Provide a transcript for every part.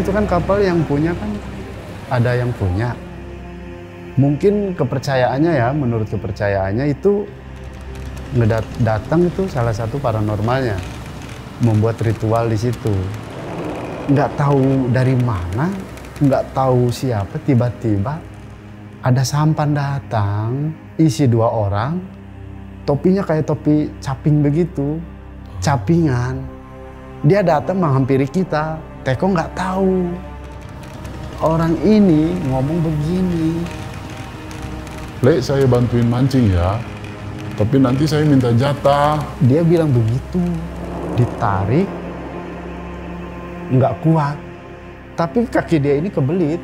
itu kan kapal yang punya kan ada yang punya. Mungkin kepercayaannya ya, menurut kepercayaannya itu datang itu salah satu paranormalnya, membuat ritual di situ. Nggak tahu dari mana, nggak tahu siapa, tiba-tiba ada sampan datang, isi 2 orang, topinya kayak topi caping begitu, capingan. Dia datang menghampiri kita, Teko nggak tahu. Orang ini ngomong begini. Le, saya bantuin mancing ya, tapi nanti saya minta jatah. Dia bilang begitu, ditarik, nggak kuat. Tapi kaki dia ini kebelit,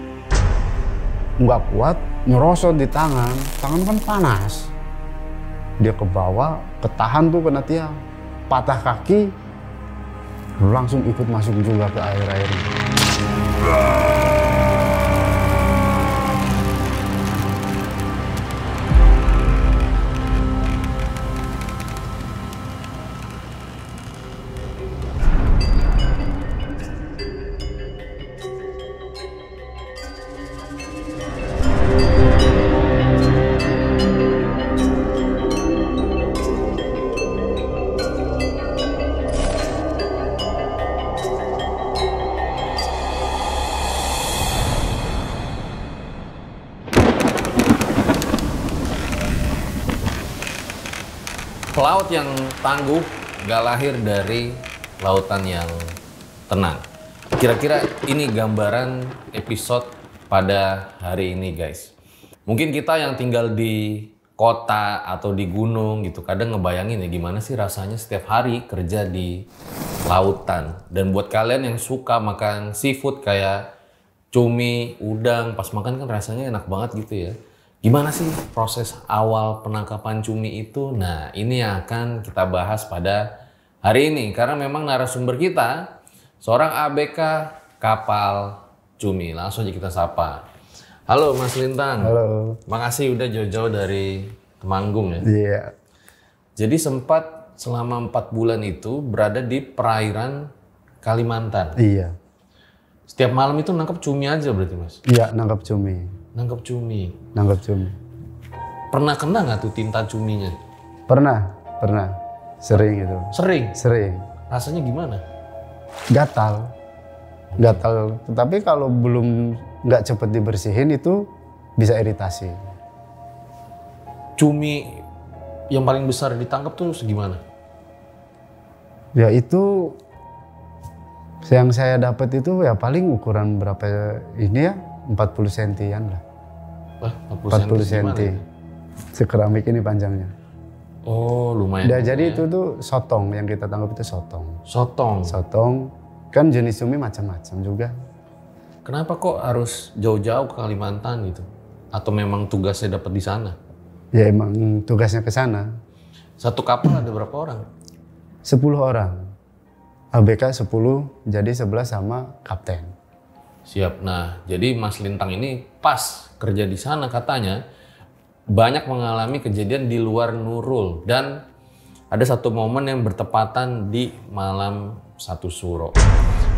nggak kuat, nyerosot di tangan kan panas. Dia ke bawah, ketahan tuh kena tiang, patah kaki, langsung ikut masuk juga ke air-air. Pelaut yang tangguh gak lahir dari lautan yang tenang. Kira-kira ini gambaran episode pada hari ini, guys. Mungkin kita yang tinggal di kota atau di gunung gitu, kadang ngebayangin ya gimana sih rasanya setiap hari kerja di lautan. Dan buat kalian yang suka makan seafood kayak cumi, udang, pas makan kan rasanya enak banget gitu ya. Gimana sih proses awal penangkapan cumi itu? Nah, ini yang akan kita bahas pada hari ini. Karena memang narasumber kita seorang ABK kapal cumi. Langsung aja kita sapa. Halo Mas Lintang. Halo. Makasih udah jauh-jauh dari Temanggung ya. Iya. Jadi sempat selama 4 bulan itu berada di perairan Kalimantan. Iya. Setiap malam itu nangkap cumi aja berarti Mas? Iya, nangkap cumi. Nangkap cumi. Nangkap cumi. Pernah kena nggak tuh tinta cuminya? Pernah. Sering itu. Sering. Rasanya gimana? Gatal. Tapi kalau belum nggak cepet dibersihin itu bisa iritasi. Cumi yang paling besar ditangkap tuh segimana? Ya itu yang saya dapat itu ya paling ukuran berapa ini ya? 40 sentian lah. Wah, 40 senti. Sekeramik ini panjangnya. Oh, lumayan. Ya, jadi itu tuh sotong, yang kita tangkap itu sotong. Sotong. Kan jenis cumi macam-macam juga. Kenapa kok harus jauh-jauh ke Kalimantan gitu? Atau memang tugasnya dapat di sana? Ya emang tugasnya ke sana. Satu kapal ada berapa orang? 10 orang. ABK 10, jadi 11 sama kapten. Siap. Nah, jadi Mas Lintang ini pas kerja di sana katanya banyak mengalami kejadian di luar Nurul dan ada satu momen yang bertepatan di malam 1 Suro.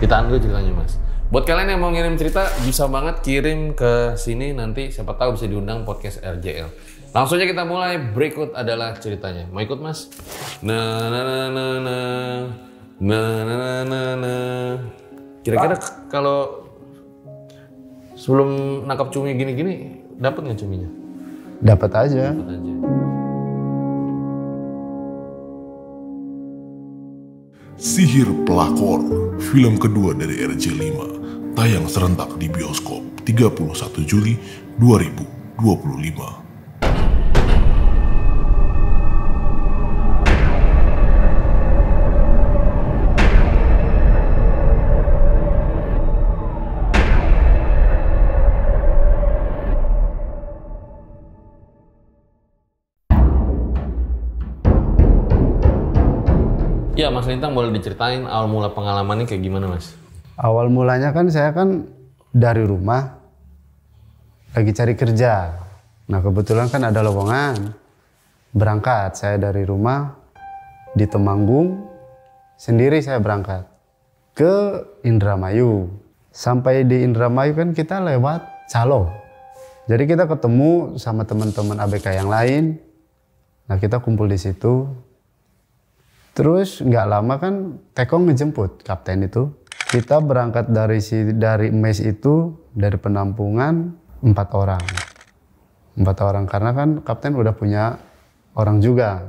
Ditahan dulu ceritanya Mas. Buat kalian yang mau ngirim cerita bisa banget kirim ke sini, nanti siapa tahu bisa diundang podcast RJL. Langsung aja kita mulai. Berikut adalah ceritanya. Mau ikut Mas? Kira-kira kalau sebelum nangkap cumi gini-gini, dapat nggak cuminya? Dapat aja. Sihir Pelakor, film kedua dari RJ5, tayang serentak di bioskop 31 Juli 2025. Ya Mas Lintang, boleh diceritain awal mula pengalamannya kayak gimana Mas? Awal mulanya kan saya kan dari rumah lagi cari kerja. Nah kebetulan kan ada lowongan. Berangkat saya dari rumah di Temanggung, sendiri saya berangkat ke Indramayu. Sampai di Indramayu kan kita lewat Calo. Jadi kita ketemu sama teman-teman ABK yang lain. Nah kita kumpul di situ. Terus nggak lama kan Tekong ngejemput kapten itu. Kita berangkat dari mes itu, dari penampungan 4 orang. 4 orang karena kan kapten udah punya orang juga.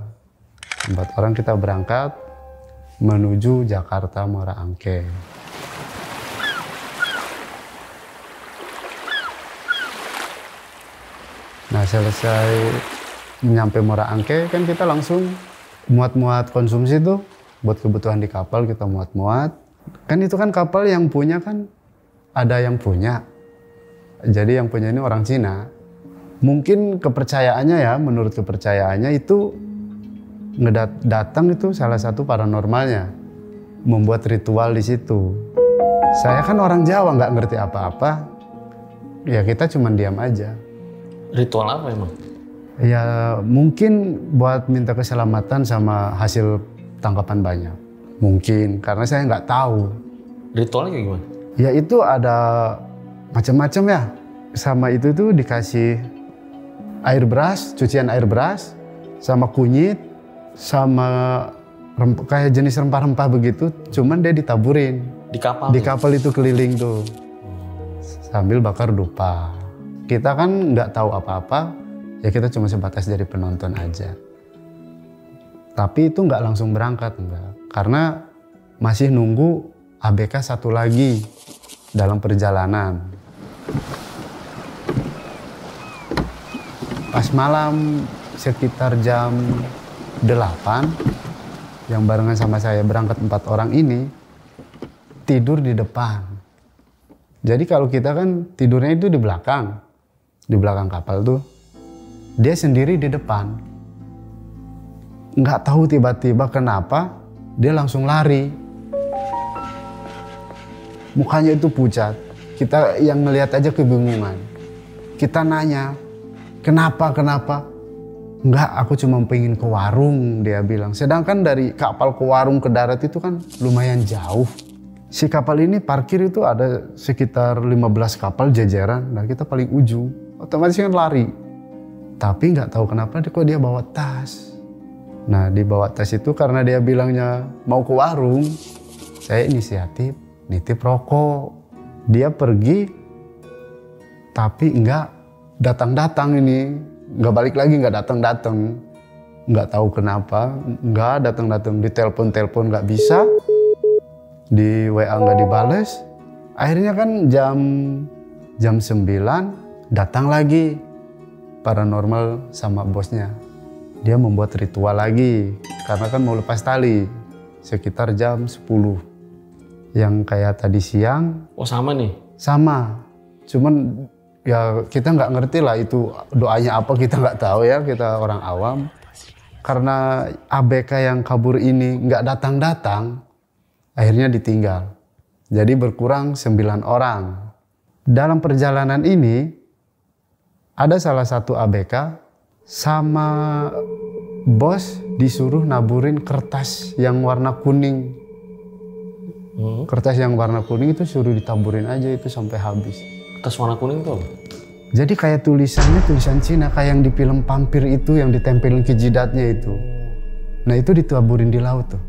4 orang kita berangkat menuju Jakarta Muara Angke. Nah selesai nyampe Muara Angke kan kita langsung muat-muat konsumsi tuh buat kebutuhan di kapal, kita muat-muat. Kan itu kan kapal yang punya kan ada yang punya. Jadi yang punya ini orang Cina. Mungkin kepercayaannya ya, menurut kepercayaannya itu datang itu salah satu paranormalnya. Membuat ritual di situ. Saya kan orang Jawa nggak ngerti apa-apa. Ya kita cuma diam aja. Ritual apa emang? Ya mungkin buat minta keselamatan sama hasil tangkapan banyak. Mungkin, karena saya nggak tahu. Ritualnya kayak gimana? Ya itu ada macam-macam ya. Sama itu tuh dikasih air beras, cucian air beras, sama kunyit, sama kayak jenis rempah-rempah begitu. Cuman dia ditaburin. Di kapal? Di kapal itu keliling tuh. Sambil bakar dupa. Kita kan nggak tahu apa-apa, ya kita cuma sebatas jadi penonton aja. Tapi itu nggak langsung berangkat, enggak. Karena masih nunggu ABK satu lagi dalam perjalanan. Pas malam sekitar jam 8, yang barengan sama saya berangkat 4 orang ini, tidur di depan. Jadi kalau kita kan tidurnya itu di belakang kapal tuh. Dia sendiri di depan. Nggak tahu tiba-tiba kenapa dia langsung lari. Mukanya itu pucat. Kita yang ngelihat aja kebingungan. Kita nanya, kenapa? Enggak, aku cuma pengen ke warung, dia bilang. Sedangkan dari kapal ke warung ke darat itu kan lumayan jauh. Si kapal ini parkir itu ada sekitar 15 kapal jajaran. Nah kita paling ujung, otomatis kan lari. Tapi nggak tahu kenapa kok dia bawa tas. Nah di bawa tas itu karena dia bilangnya mau ke warung, saya inisiatif nitip rokok. Dia pergi, tapi nggak datang-datang ini, nggak balik lagi, nggak datang-datang. Nggak tahu kenapa, nggak datang-datang. Di telepon nggak bisa, di WA nggak dibales. Akhirnya kan jam 9 datang lagi paranormal sama bosnya. Dia membuat ritual lagi karena kan mau lepas tali sekitar jam 10. Yang kayak tadi siang. Oh sama nih? Sama, cuman ya kita nggak ngerti lah itu doanya apa, kita nggak tahu ya, kita orang awam. Karena ABK yang kabur ini nggak datang-datang, akhirnya ditinggal. Jadi berkurang 9 orang. Dalam perjalanan ini ada salah satu ABK sama bos disuruh naburin kertas yang warna kuning. Kertas yang warna kuning itu suruh ditaburin aja itu sampai habis. Kertas warna kuning tuh apa? Jadi kayak tulisannya tulisan Cina, kayak yang di film vampir itu yang ditempelin ke jidatnya itu. Nah itu ditaburin di laut tuh.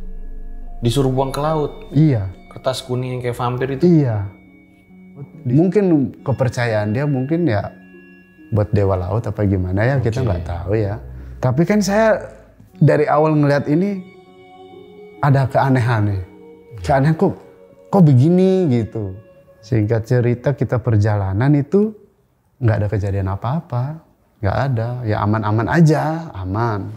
Disuruh buang ke laut? Iya. Kertas kuning yang kayak vampir itu? Iya. Mungkin kepercayaan dia mungkin ya buat dewa laut apa gimana ya, kita nggak tahu ya. Tapi kan saya dari awal ngeliat ini ada keanehan. Keanehan kok begini gitu. Singkat cerita kita perjalanan itu nggak ada kejadian apa-apa, nggak ada, ya aman-aman aja, aman.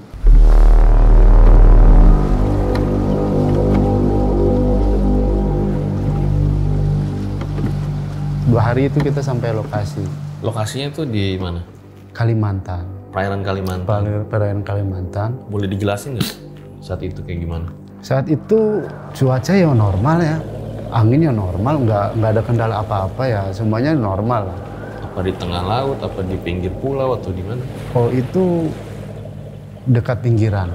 Dua hari itu kita sampai lokasi. Lokasinya tuh di mana? Kalimantan. Perairan Kalimantan. Perairan Kalimantan. Boleh dijelasin nggak saat itu kayak gimana? Saat itu cuaca ya normal ya, angin ya normal, nggak ada kendala apa-apa ya, semuanya normal. Apa di tengah laut, apa di pinggir pulau atau di mana? Oh itu dekat pinggiran.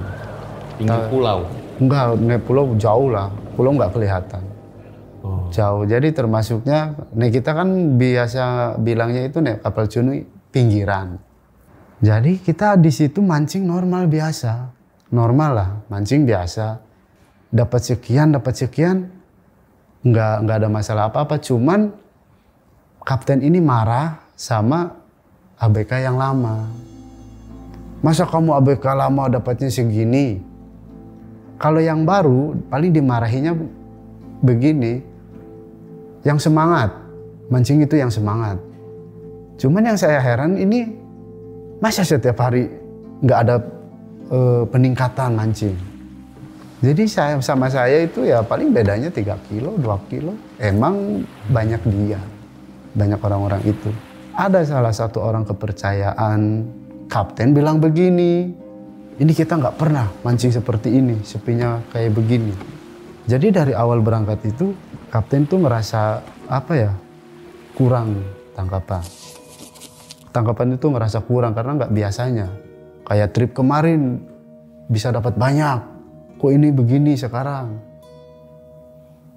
Pinggir pulau? Enggak, pulau jauh lah, pulau nggak kelihatan. Oh. Jauh. Jadi termasuknya, nih kita kan biasa bilangnya itu nih kapal cunui pinggiran. Jadi kita di situ mancing normal biasa, normal lah, mancing biasa. Dapat sekian, nggak ada masalah apa-apa. Cuman kapten ini marah sama ABK yang lama. Masa kamu ABK lama dapatnya segini? Kalau yang baru paling dimarahinya begini, yang semangat, mancing itu yang semangat. Cuman yang saya heran ini, masa setiap hari nggak ada peningkatan mancing. Jadi saya sama saya itu ya paling bedanya 3 kilo, 2 kilo. Emang banyak dia, banyak orang-orang itu. Ada salah satu orang kepercayaan kapten bilang begini, ini kita nggak pernah mancing seperti ini, sepinya kayak begini. Jadi dari awal berangkat itu, kapten tuh merasa apa ya, kurang tangkapan. Tangkapan itu merasa kurang karena nggak biasanya. Kayak trip kemarin bisa dapat banyak. Kok ini begini sekarang?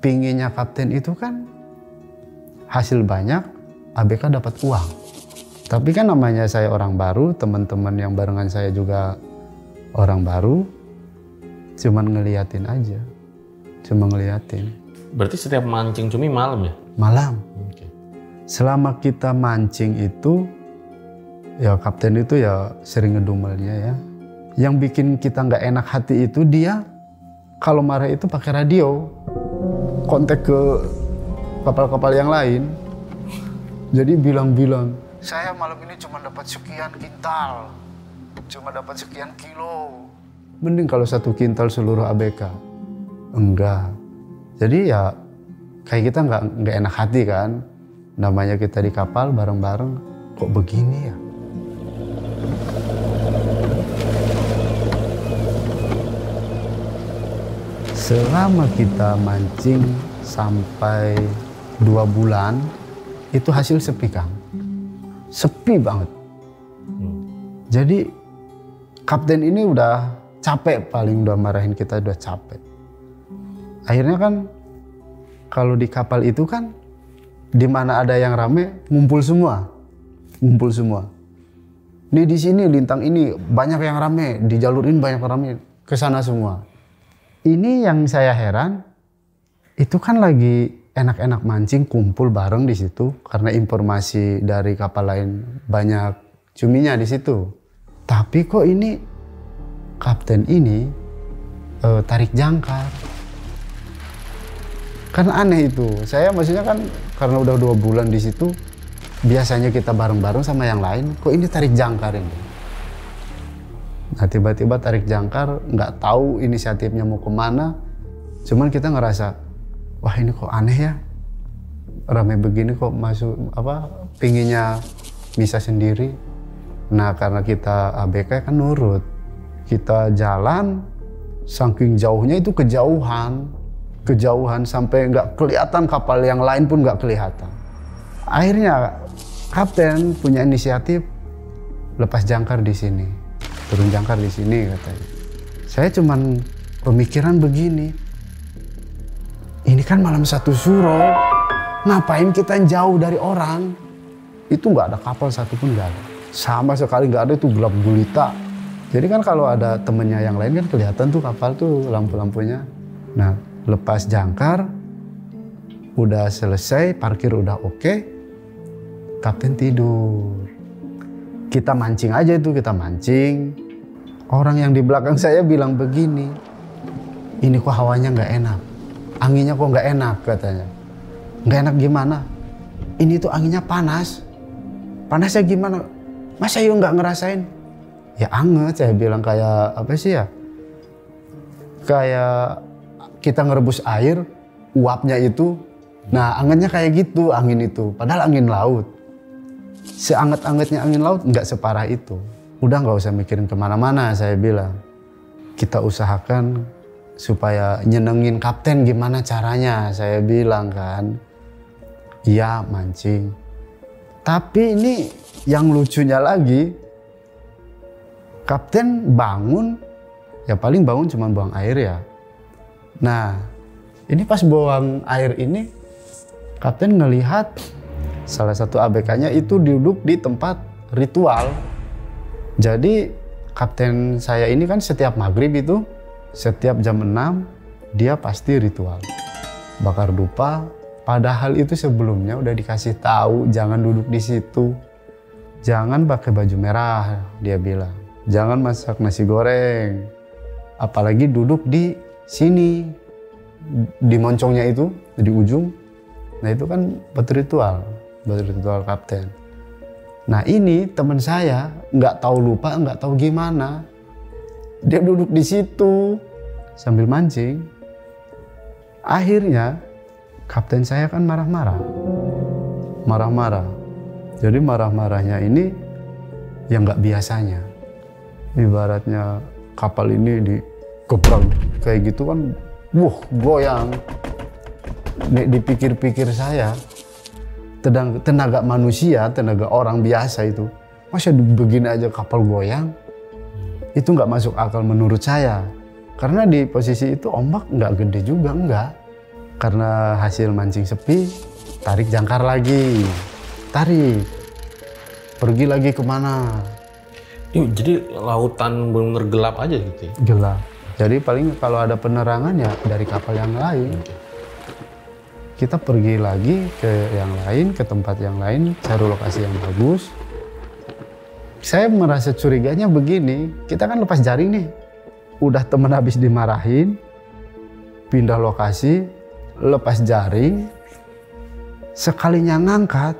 Pinginnya kapten itu kan hasil banyak, ABK dapat uang. Tapi kan namanya saya orang baru, teman-teman yang barengan saya juga orang baru, cuman ngeliatin aja. Cuma ngeliatin. Berarti setiap mancing cumi malam ya? Malam. Oke. Selama kita mancing itu, ya kapten itu ya sering ngedumelnya ya. Yang bikin kita nggak enak hati itu dia kalau marah itu pakai radio, kontak ke kapal-kapal yang lain. Jadi bilang-bilang, saya malam ini cuma dapat sekian kintal, cuma dapat sekian kilo. Mending kalau 1 kintal seluruh ABK. Enggak. Jadi ya kayak kita nggak enak hati kan. Namanya kita di kapal bareng-bareng, kok begini ya? Selama kita mancing sampai 2 bulan, itu hasil sepi Kang. Sepi banget. Jadi kapten ini udah capek, paling udah marahin kita, udah capek. Akhirnya kan kalau di kapal itu kan di mana ada yang rame ngumpul semua. Ngumpul semua. Nih di sini lintang ini banyak yang rame, di jalur ini banyak yang rame, ke sana semua. Ini yang saya heran, itu kan lagi enak-enak mancing, kumpul bareng di situ karena informasi dari kapal lain banyak cuminya di situ. Tapi kok ini kapten ini tarik jangkar. Kan aneh itu. Saya maksudnya kan karena udah 2 bulan di situ, biasanya kita bareng-bareng sama yang lain, kok ini tarik jangkar ini. Nah tiba-tiba tarik jangkar, nggak tahu inisiatifnya mau kemana, cuman kita ngerasa, wah ini kok aneh ya, rame begini kok masuk pinginnya bisa sendiri. Nah karena kita ABK kan nurut, kita jalan, saking jauhnya itu kejauhan sampai nggak kelihatan, kapal yang lain pun nggak kelihatan. Akhirnya kapten punya inisiatif, lepas jangkar di sini. Turun jangkar di sini katanya. Saya cuman pemikiran begini. Ini kan malam 1 suro. Ngapain kita jauh dari orang? Itu nggak ada kapal satupun, nggak ada. Sama sekali nggak ada, itu gelap gulita. Jadi kan kalau ada temennya yang lain kan kelihatan tuh kapal tuh lampu-lampunya. Nah lepas jangkar, udah selesai, parkir udah oke, kapten tidur. Kita mancing aja itu, kita mancing. Orang yang di belakang saya bilang begini, ini kok hawanya nggak enak, anginnya kok nggak enak katanya. Nggak enak gimana? Ini tuh anginnya panas. Panasnya gimana? Masa yuk nggak ngerasain? Ya anget, saya bilang, kayak apa sih ya? Kayak kita ngerebus air, uapnya itu. Nah angetnya kayak gitu, angin itu. Padahal angin laut. Seanget-angetnya angin laut nggak separah itu. Udah nggak usah mikirin kemana-mana, saya bilang. Kita usahakan supaya nyenengin kapten, gimana caranya, saya bilang kan. Iya mancing. Tapi ini yang lucunya lagi, kapten bangun, ya paling bangun cuma buang air ya. Nah ini pas buang air ini, Kapten ngelihat salah satu ABK-nya itu duduk di tempat ritual. Jadi kapten saya ini kan setiap maghrib itu, setiap jam 6 dia pasti ritual. Bakar dupa, padahal itu sebelumnya udah dikasih tahu jangan duduk di situ. Jangan pakai baju merah, dia bilang. Jangan masak nasi goreng. Apalagi duduk di sini, di moncongnya itu, di ujung. Nah itu kan batu ritual kapten. Nah ini teman saya nggak tahu lupa, nggak tahu gimana. Dia duduk di situ sambil mancing. Akhirnya kapten saya kan marah-marah. Jadi marah-marahnya ini yang nggak biasanya. Ibaratnya kapal ini dikebrak kayak gitu kan, goyang. Dipikir-pikir saya, tenaga manusia, tenaga orang biasa itu, masa begini aja kapal goyang? Itu nggak masuk akal menurut saya. Karena di posisi itu ombak nggak gede juga, enggak. Karena hasil mancing sepi, tarik jangkar lagi. Tarik. Pergi lagi kemana? Jadi lautan benar-benar gelap aja gitu ya? Gelap. Jadi paling kalau ada penerangan ya dari kapal yang lain. Kita pergi lagi ke yang lain, ke tempat yang lain, cari lokasi yang bagus. Saya merasa curiganya begini, kita kan lepas jaring nih. Udah temen habis dimarahin, pindah lokasi, lepas jaring. Sekalinya ngangkat,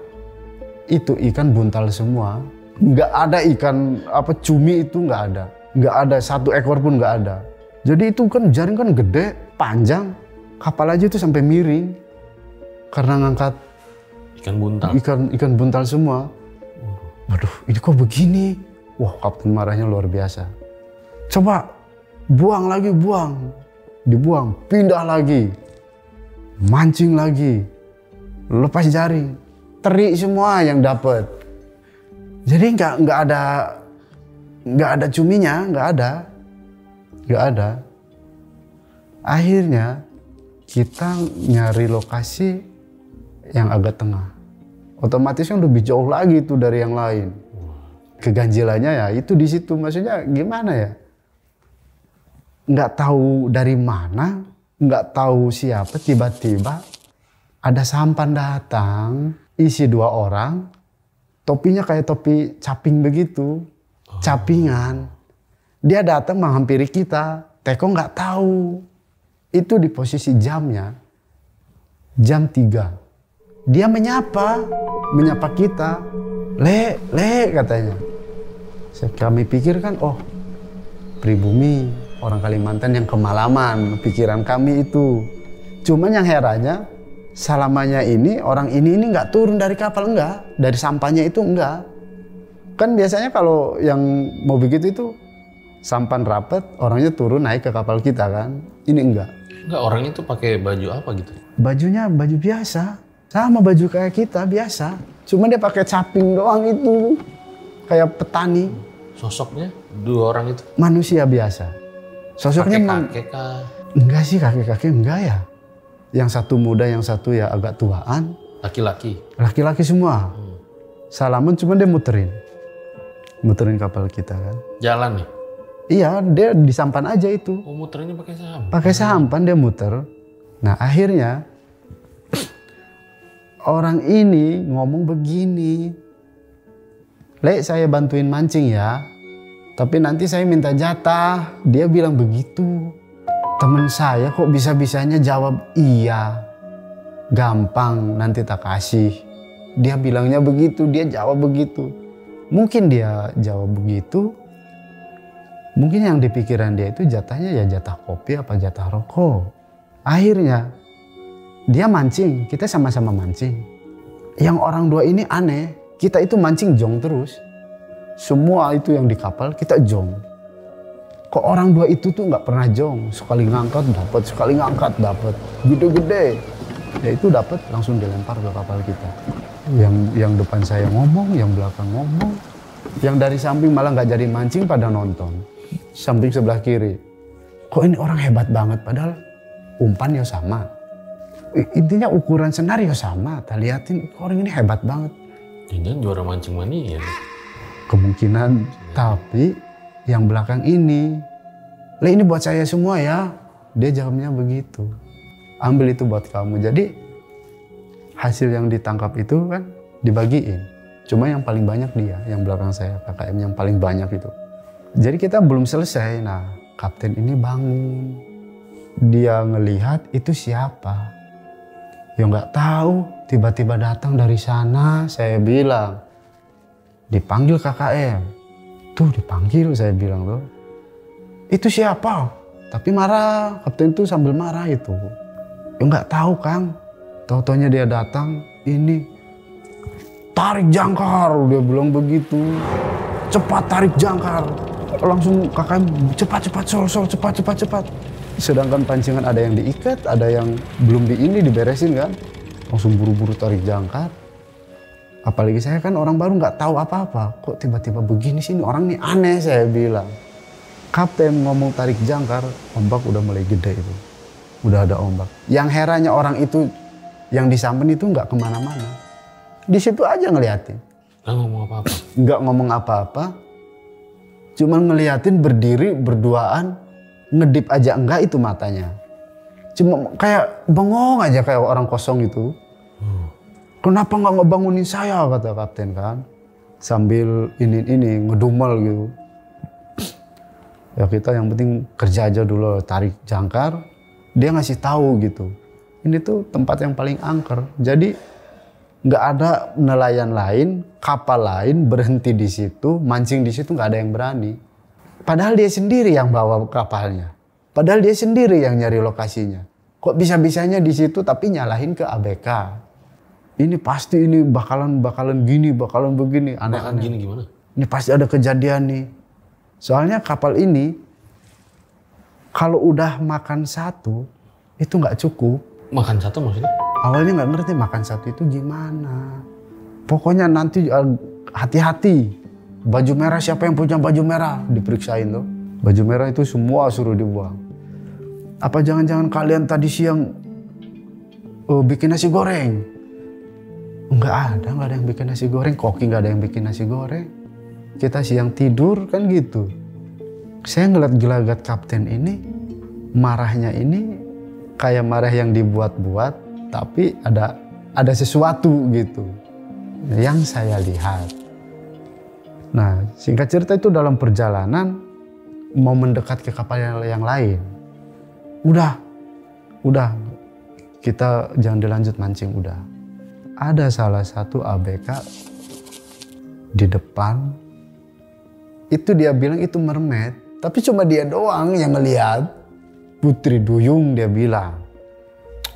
itu ikan buntal semua. Nggak ada ikan cumi itu nggak ada. Nggak ada satu ekor pun nggak ada. Jadi itu kan jaring kan gede, panjang. Kapal aja itu sampai miring. Karena ngangkat ikan buntal semua. Waduh, ini kok begini? Wah, kapten marahnya luar biasa. Coba buang lagi, dibuang, pindah lagi, mancing lagi, lepas jaring, teri semua yang dapat. Jadi nggak ada cuminya, nggak ada. Akhirnya kita nyari lokasi yang agak tengah. Otomatis kan lebih jauh lagi tuh dari yang lain. Keganjilannya ya itu di situ, maksudnya gimana ya? Nggak tahu dari mana, nggak tahu siapa, tiba-tiba ada sampan datang, isi 2 orang, topinya kayak topi caping begitu, capingan. Dia datang menghampiri kita, Teko nggak tahu. Itu di posisi jamnya, jam 3. Dia menyapa kita, le katanya. Kami pikir kan, oh pribumi, orang Kalimantan yang kemalaman, pikiran kami itu. Cuman yang herannya, salamannya ini, orang ini nggak turun dari kapal, enggak. Dari sampahnya itu enggak. Kan biasanya kalau yang mau begitu itu, sampan rapet, orangnya turun naik ke kapal kita kan. Ini enggak. Enggak, orangnya tuh pakai baju apa gitu? Bajunya baju biasa. Sama baju kayak kita biasa. Cuma dia pakai caping doang itu. Kayak petani. Sosoknya 2 orang itu? Manusia biasa. Sosoknya kakek kah? Enggak sih, kakek-kakek enggak ya. Yang satu muda, yang satu ya agak tuaan. Laki-laki? Laki-laki semua. Salaman cuma dia muterin kapal kita kan. Jalan nih? Iya, dia disampan aja itu. Oh, muterinnya pakai sampan? Pakai sampan dia muter. Nah akhirnya orang ini ngomong begini, Le, saya bantuin mancing ya, tapi nanti saya minta jatah. Dia bilang begitu. Temen saya kok bisa-bisanya jawab iya, gampang nanti tak kasih. Dia bilangnya begitu, dia jawab begitu. Mungkin dia jawab begitu, mungkin yang di pikiran dia itu jatahnya ya jatah kopi apa jatah rokok. Akhirnya dia mancing, kita sama-sama mancing. Yang orang 2 ini aneh, kita itu mancing jong terus. Semua itu yang di kapal kita jong. Kok orang 2 itu tuh nggak pernah jong, sekali ngangkat dapat, sekali ngangkat dapat, gede-gede. Ya itu dapat langsung dilempar ke kapal kita. Yang depan saya ngomong, yang belakang ngomong. Yang dari samping malah nggak jadi mancing pada nonton. Samping sebelah kiri. Kok ini orang hebat banget padahal umpan ya sama. Intinya ukuran senario sama, tak liatin orang ini hebat banget. Jangan juara mancing mania. Kemungkinan, tapi yang belakang ini, lah ini buat saya semua ya. Dia jawabnya begitu. Ambil itu buat kamu. Jadi hasil yang ditangkap itu kan dibagiin. Cuma yang paling banyak dia, yang belakang saya, KKM yang paling banyak itu. Jadi kita belum selesai. Nah, kapten ini bangun. Dia ngelihat itu siapa. Ya nggak tahu, tiba-tiba datang dari sana. Saya bilang, dipanggil KKM. Tuh dipanggil, saya bilang tuh. Itu siapa? Tapi marah, kapten itu sambil marah itu. Ya nggak tahu Kang. Tau-taunya dia datang, ini tarik jangkar, dia bilang begitu. Cepat tarik jangkar. Langsung KKM cepat sol cepat. Sedangkan pancingan ada yang diikat, ada yang belum diberesin kan. Langsung buru-buru tarik jangkar. Apalagi saya kan orang baru nggak tahu apa-apa. Kok tiba-tiba begini sih, orang ini aneh, saya bilang. Kapten ngomong tarik jangkar, ombak udah mulai gede itu. Udah ada ombak. Yang herannya orang itu yang disampen itu nggak kemana-mana. Di situ aja ngeliatin. Nggak ngomong apa-apa? Nggak ngomong apa-apa. Cuma ngeliatin berdiri berduaan. Ngedip aja enggak itu matanya. Cuma kayak bengong aja kayak orang kosong itu. Kenapa nggak ngebangunin saya, kata kapten kan. Sambil ini ngedumel gitu. Ya kita yang penting kerja aja dulu, tarik jangkar. Dia ngasih tahu gitu. Ini tuh tempat yang paling angker. Jadi nggak ada nelayan lain, kapal lain berhenti di situ, mancing di situ nggak ada yang berani. Padahal dia sendiri yang bawa kapalnya. Padahal dia sendiri yang nyari lokasinya. Kok bisa-bisanya di situ tapi nyalahin ke ABK. Ini pasti ini bakalan gini, bakalan begini. Bakalan gini gimana? Ini pasti ada kejadian nih. Soalnya kapal ini kalau udah makan satu itu nggak cukup. Makan satu maksudnya? Awalnya nggak ngerti makan satu itu gimana. Pokoknya nanti hati-hati. Baju merah, siapa yang punya baju merah? Diperiksain tuh. Baju merah itu semua suruh dibuang. Apa jangan-jangan kalian tadi siang bikin nasi goreng? Enggak ada yang bikin nasi goreng. Koki nggak ada yang bikin nasi goreng. Kita siang tidur kan gitu. Saya ngeliat gelagat kapten ini, marahnya ini kayak marah yang dibuat-buat, tapi ada sesuatu gitu yang saya lihat. Nah, singkat cerita itu dalam perjalanan mau mendekat ke kapal yang lain. Udah, kita jangan dilanjut mancing, udah. Ada salah satu ABK di depan, itu dia bilang itu mermaid, tapi cuma dia doang yang ngeliat. Putri Duyung dia bilang.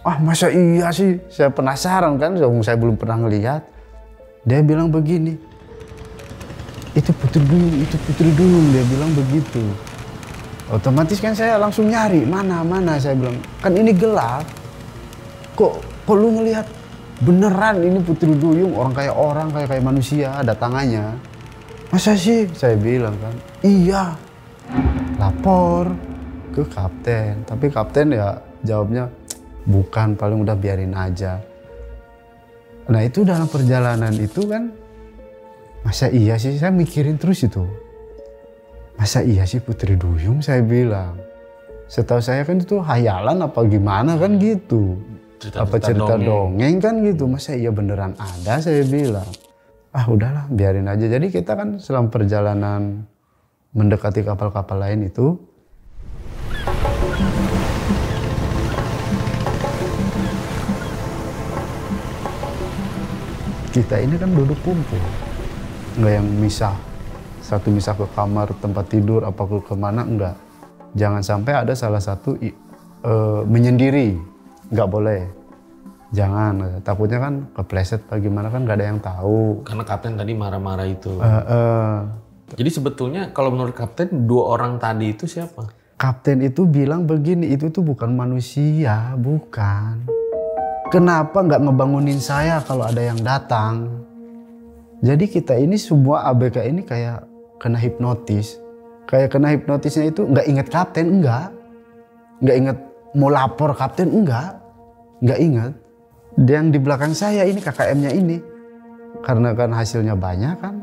Ah masa iya sih, saya penasaran kan, saya belum pernah ngeliat. Dia bilang begini. Itu Putri Duyung, dia bilang begitu. Otomatis kan saya langsung nyari, mana saya bilang, kan ini gelap. Kok lu ngelihat beneran ini Putri Duyung, orang kayak manusia, ada tangannya. Masa sih? Saya bilang kan, iya. Lapor ke kapten, tapi kapten ya jawabnya bukan, paling udah biarin aja. Nah itu dalam perjalanan itu kan, masa iya sih, saya mikirin terus itu. Masa iya sih Putri Duyung, saya bilang. Setahu saya kan itu hayalan apa gimana kan gitu. Cerita dongeng kan gitu. Masa iya beneran ada, saya bilang. Ah udahlah biarin aja. Jadi kita kan selama perjalanan mendekati kapal-kapal lain itu, kita ini kan duduk kumpul. Nggak yang misah. Satu misah ke kamar, tempat tidur, apa kemana, enggak. Jangan sampai ada salah satu menyendiri. Nggak boleh. Jangan, takutnya kan kepleset bagaimana kan nggak ada yang tahu. Karena kapten tadi marah-marah itu. Jadi sebetulnya kalau menurut kapten, dua orang tadi itu siapa? Kapten itu bilang begini, itu tuh bukan manusia, bukan. Kenapa nggak ngebangunin saya kalau ada yang datang? Jadi kita ini semua ABK ini kayak kena hipnotis. Kayak kena hipnotisnya itu nggak inget kapten, enggak. Nggak inget mau lapor kapten, enggak. nggak ingat. Yang di belakang saya ini KKM-nya ini, karena kan hasilnya banyak kan,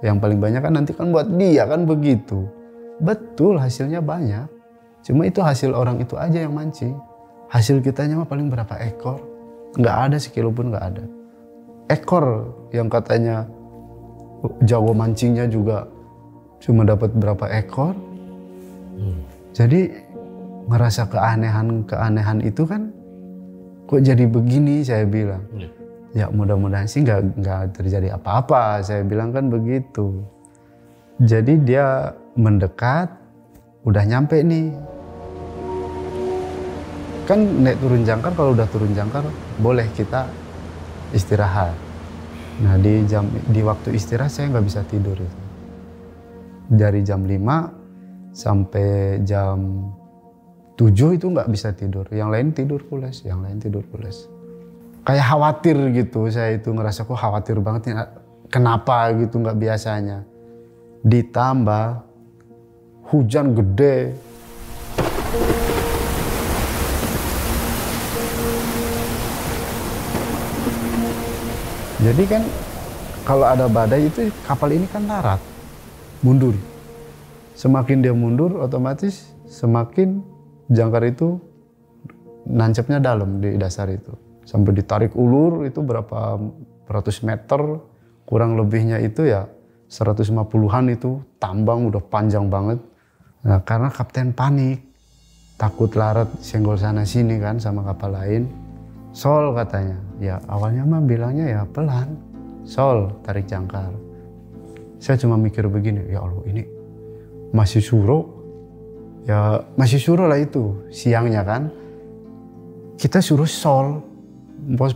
yang paling banyak kan nanti kan buat dia kan begitu. Betul hasilnya banyak, cuma itu hasil orang itu aja yang mancing. Hasil kitanya mah paling berapa ekor, nggak ada sekilo pun nggak ada. Ekor yang katanya jago mancingnya juga cuma dapat berapa ekor. Jadi merasa keanehan itu kan, kok jadi begini saya bilang. Ya mudah-mudahan sih nggak terjadi apa-apa, saya bilang kan begitu. Jadi dia mendekat, udah nyampe nih. Kan naik turun jangkar, kalau udah turun jangkar boleh kita istirahat. Nah di waktu istirahat saya nggak bisa tidur itu. Dari jam 5 sampai jam 7 itu nggak bisa tidur. Yang lain tidur pulas, Kayak khawatir gitu, saya itu ngerasa kok khawatir banget nih. Kenapa gitu nggak biasanya. Ditambah hujan gede. Jadi kan kalau ada badai itu kapal ini kan darat, mundur. Semakin dia mundur otomatis semakin jangkar itu nancapnya dalam di dasar itu. Sampai ditarik ulur itu berapa ratus meter, kurang lebihnya itu ya 150-an itu, tambang udah panjang banget. Nah, karena kapten panik, takut larat senggol sana sini kan sama kapal lain. Sol katanya, ya awalnya mah bilangnya ya pelan, sol tarik jangkar. Saya cuma mikir begini, ya Allah ini masih suruh, ya masih suruh lah itu siangnya kan. Kita suruh sol,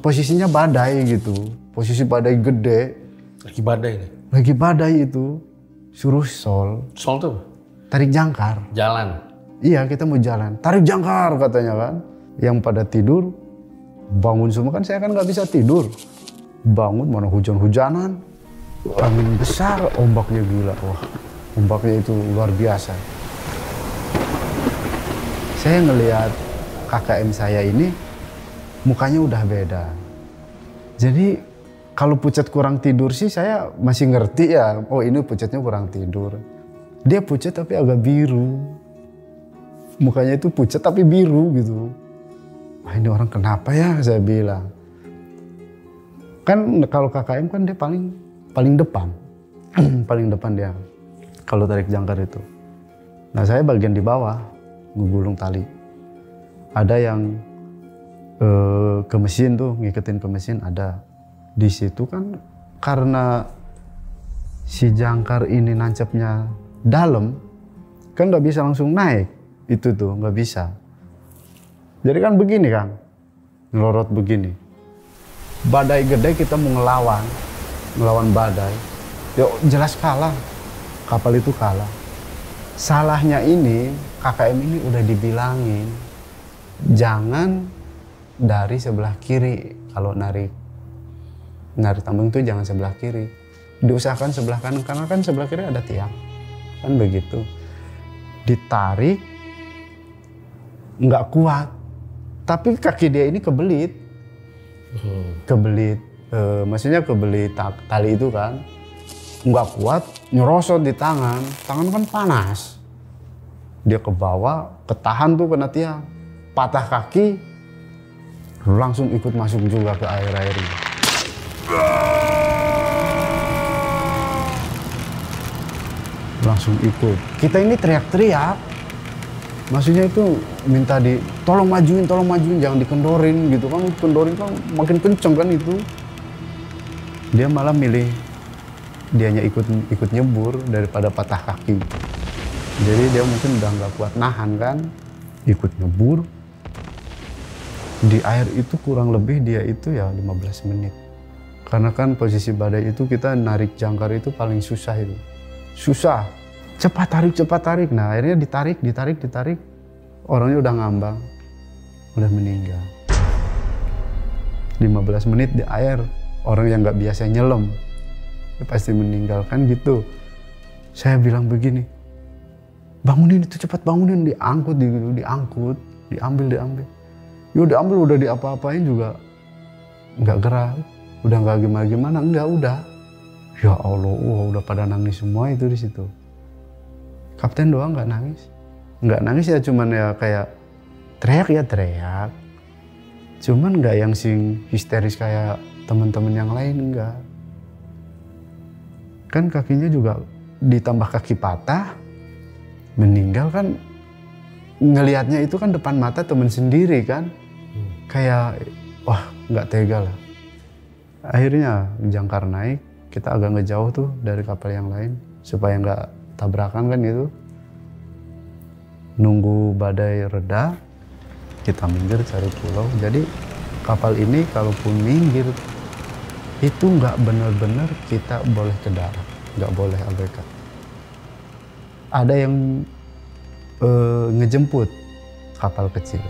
posisinya badai gitu, posisi badai gede. Lagi badai nih? Lagi badai itu, suruh sol. Sol tuh? Tarik jangkar. Jalan? Iya kita mau jalan, tarik jangkar katanya kan. Yang pada tidur, bangun semua kan saya kan nggak bisa tidur. Bangun mana hujan-hujanan, angin besar, ombaknya gila. Wah ombaknya itu luar biasa. Saya ngelihat KKM saya ini mukanya udah beda. Jadi kalau Pucat kurang tidur sih saya masih ngerti ya. Oh ini Pucatnya kurang tidur. Dia pucat tapi agak biru. Mukanya itu pucat tapi biru gitu. Wah ini orang kenapa ya saya bilang. Kan kalau KKM kan dia paling depan. Paling depan dia. Kalau tarik jangkar itu. Nah saya bagian di bawah, ngegulung tali. Ada yang ke mesin tuh, ngiketin ke mesin ada. Di situ kan karena si jangkar ini nancapnya dalam, kan nggak bisa langsung naik. Itu tuh nggak bisa. Jadi kan begini kan, ngelorot begini. Badai gede kita mau ngelawan badai. Ya jelas kalah. Kapal itu kalah. Salahnya ini, KKM ini udah dibilangin, jangan dari sebelah kiri. Kalau narik tambang itu jangan sebelah kiri. Diusahakan sebelah kanan, karena kan sebelah kiri ada tiang. Kan begitu. Ditarik, nggak kuat. Tapi kaki dia ini kebelit. Kebelit, maksudnya kebelit tali itu kan. Nggak kuat, nyerosot di tangan kan panas. Dia ke bawah, ketahan tuh kena tiang, patah kaki, langsung ikut masuk juga ke air ini. Langsung ikut. Kita ini teriak-teriak, maksudnya itu minta tolong majuin, jangan dikendorin gitu kan. Kendorin kan makin kenceng kan itu. Dia malah milih dianya ikut nyebur daripada patah kaki. Jadi dia mungkin udah nggak kuat nahan kan, ikut nyebur. Di air itu kurang lebih dia itu ya 15 menit. Karena kan posisi badai itu kita narik jangkar itu paling susah itu. Susah. Cepat tarik. Nah akhirnya ditarik. Orangnya udah ngambang. Udah meninggal. 15 menit di air. Orang yang nggak biasa nyelam pasti meninggalkan gitu. Saya bilang begini, bangunin itu, cepat bangunin, diangkut, diambil. Ya diambil, udah diapa-apain juga nggak gerak, udah nggak gimana-gimana, enggak udah. Ya Allah, udah pada nangis semua itu di situ. Kapten doang nggak nangis. Nggak nangis ya, cuman ya kayak teriak ya teriak. Cuman nggak yang sing histeris kayak teman-teman yang lain, enggak. Kan kakinya juga ditambah kaki patah, meninggal kan, ngelihatnya itu kan depan mata temen sendiri kan. Kayak wah nggak tega lah. Akhirnya jangkar naik, kita agak ngejauh tuh dari kapal yang lain supaya nggak tabrakan kan gitu. Nunggu badai reda, kita minggir cari pulau. Jadi kapal ini kalaupun minggir itu nggak benar-benar kita boleh ke darat, nggak boleh ABK. Ada yang ngejemput kapal kecil.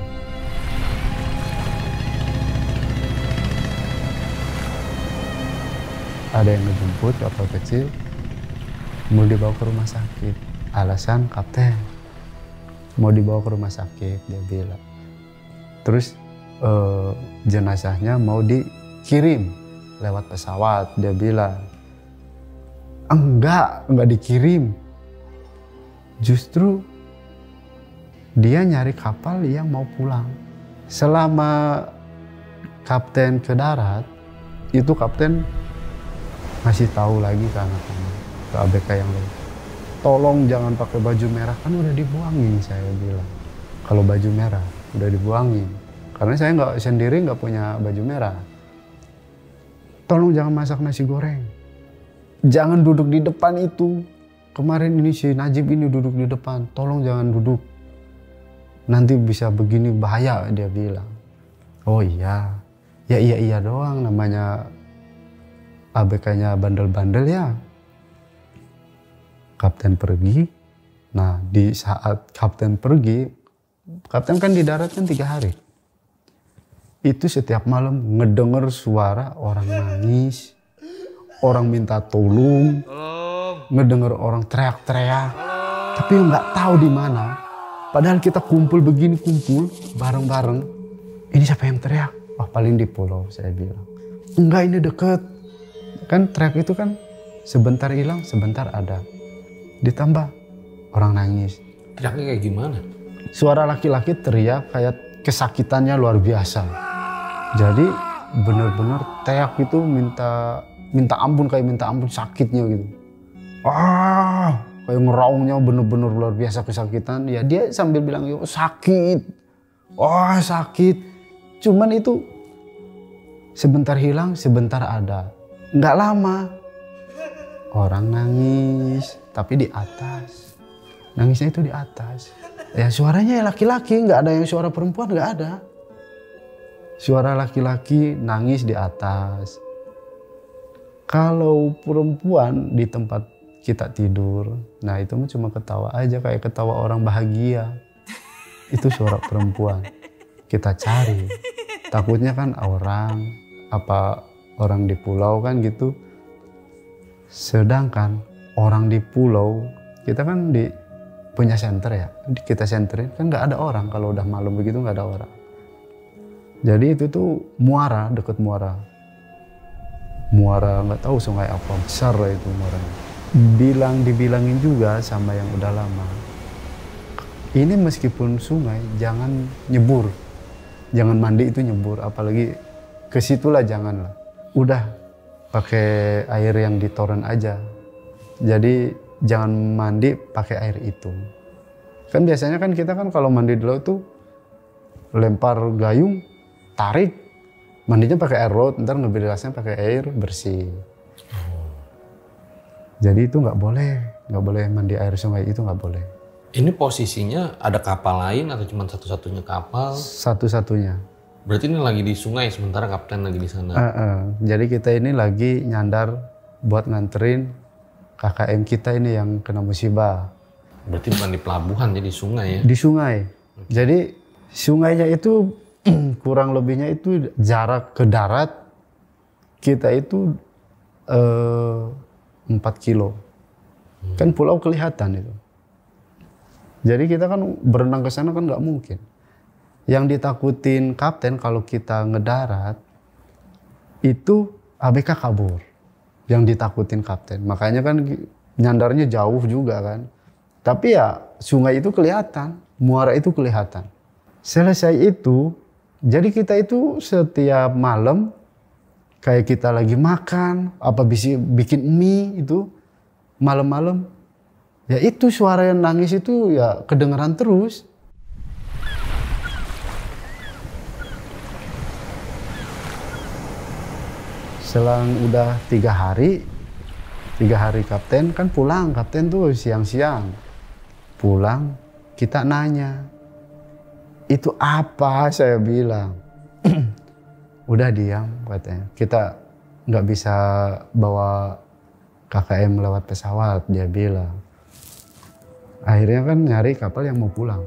Ada yang ngejemput kapal kecil, mau dibawa ke rumah sakit. Alasan kapten, mau dibawa ke rumah sakit, dia bilang. Terus jenazahnya mau dikirim lewat pesawat, dia bilang. Enggak dikirim. Justru dia nyari kapal yang mau pulang. Selama kapten ke darat, itu kapten ngasih tahu lagi ke anak-anak, ke ABK yang lain. Tolong jangan pakai baju merah, kan udah dibuangin, saya bilang. Kalau baju merah udah dibuangin. Karena saya sendiri nggak punya baju merah. Tolong jangan masak nasi goreng. Jangan duduk di depan itu. Kemarin ini si Najib ini duduk di depan. Tolong jangan duduk. Nanti bisa begini, bahaya, dia bilang. Oh iya. Ya iya doang, namanya ABK-nya bandel-bandel ya. Kapten pergi. Nah di saat kapten pergi, kapten kan di darat kan 3 hari. Itu setiap malam ngedenger suara orang nangis, orang minta tolong, ngedenger orang teriak-teriak, tapi nggak tahu di mana. Padahal kita kumpul begini, kumpul bareng-bareng. Ini siapa yang teriak? Wah paling di pulau, saya bilang. Enggak, ini deket. Kan teriak itu kan sebentar hilang, sebentar ada. Ditambah orang nangis. Teriaknya kayak gimana? Suara laki-laki teriak kayak kesakitannya luar biasa. Jadi benar-benar teriak itu minta ampun, kayak minta ampun sakitnya gitu. Kayak ngeraungnya bener-bener luar biasa kesakitan. Ya dia sambil bilang, yo sakit. Sakit. Cuman itu sebentar hilang, sebentar ada. Nggak lama. Orang nangis, tapi di atas. Nangisnya itu di atas. Ya suaranya laki-laki, nggak ada yang suara perempuan, nggak ada. Suara laki-laki nangis di atas. Kalau perempuan di tempat kita tidur, nah itu cuma ketawa aja, kayak ketawa orang bahagia. Itu suara perempuan. Kita cari. Takutnya kan orang di pulau kan gitu. Sedangkan orang di pulau, kita kan punya center ya, kita senterin kan nggak ada orang. Kalau udah malam begitu nggak ada orang. Jadi itu tuh muara, deket muara nggak tahu sungai apa, besar lah itu muaranya. Dibilangin juga sama yang udah lama, ini meskipun sungai jangan nyebur, jangan mandi itu nyebur, apalagi ke situlah janganlah. Udah pakai air yang di toren aja. Jadi jangan mandi pakai air itu. Kan biasanya kan kita kan kalau mandi di laut tuh lempar gayung, tarik, mandinya pakai air laut, ntar ngebilasnya pakai air bersih. Jadi itu nggak boleh mandi air sungai, itu nggak boleh. Ini posisinya ada kapal lain atau cuma satu-satunya kapal? Satu-satunya. Berarti ini lagi di sungai sementara kapten lagi di sana. Jadi kita ini lagi nyandar buat nganterin KKM kita ini yang kena musibah. Berarti bukan di pelabuhan, jadi sungai ya? Di sungai. Jadi sungainya itu kurang lebihnya itu jarak ke darat kita itu 4 kilo. Kan pulau kelihatan itu. Jadi kita kan berenang ke sana kan nggak mungkin. Yang ditakutin kapten kalau kita ngedarat itu ABK kabur. Yang ditakutin kapten. Makanya kan nyandarnya jauh juga kan. Tapi ya sungai itu kelihatan, muara itu kelihatan. Selesai itu, jadi kita itu setiap malam kayak kita lagi makan, apa bisa bikin mie itu malam-malam. Ya itu suara yang nangis itu ya kedengeran terus. Selang udah 3 hari kapten kan pulang, kapten tuh siang-siang pulang, kita nanya, itu apa? Saya bilang, udah diam katanya, kita nggak bisa bawa KKM lewat pesawat, dia bilang. Akhirnya kan nyari kapal yang mau pulang,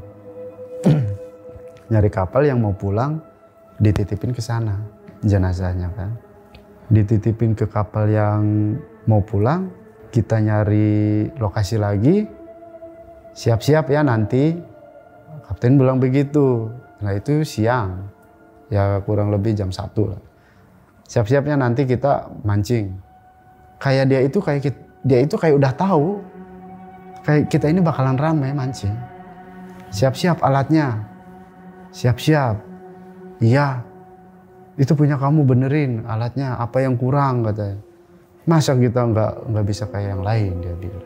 nyari kapal yang mau pulang, dititipin ke sana jenazahnya kan. Dititipin ke kapal yang mau pulang, kita nyari lokasi lagi, siap-siap ya nanti. Kapten bilang begitu. Nah itu siang, ya kurang lebih jam 1 lah. Siap-siapnya nanti kita mancing. Kayak dia itu kayak udah tahu, kayak kita ini bakalan ramai mancing. Siap-siap alatnya, siap-siap. Iya. Itu punya kamu, benerin alatnya, apa yang kurang katanya. Masa kita nggak bisa kayak yang lain, dia bilang.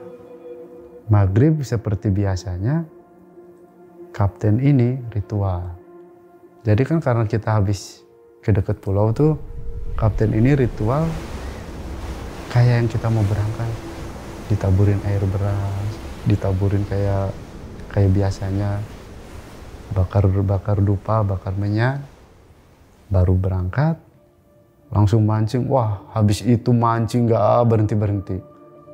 Maghrib seperti biasanya, kapten ini ritual. Jadi kan karena kita habis ke dekat pulau tuh, kapten ini ritual kayak yang kita mau berangkat. Ditaburin air beras, ditaburin kayak biasanya, bakar dupa, bakar minyak. Baru berangkat, langsung mancing. Wah, habis itu mancing gak berhenti-berhenti.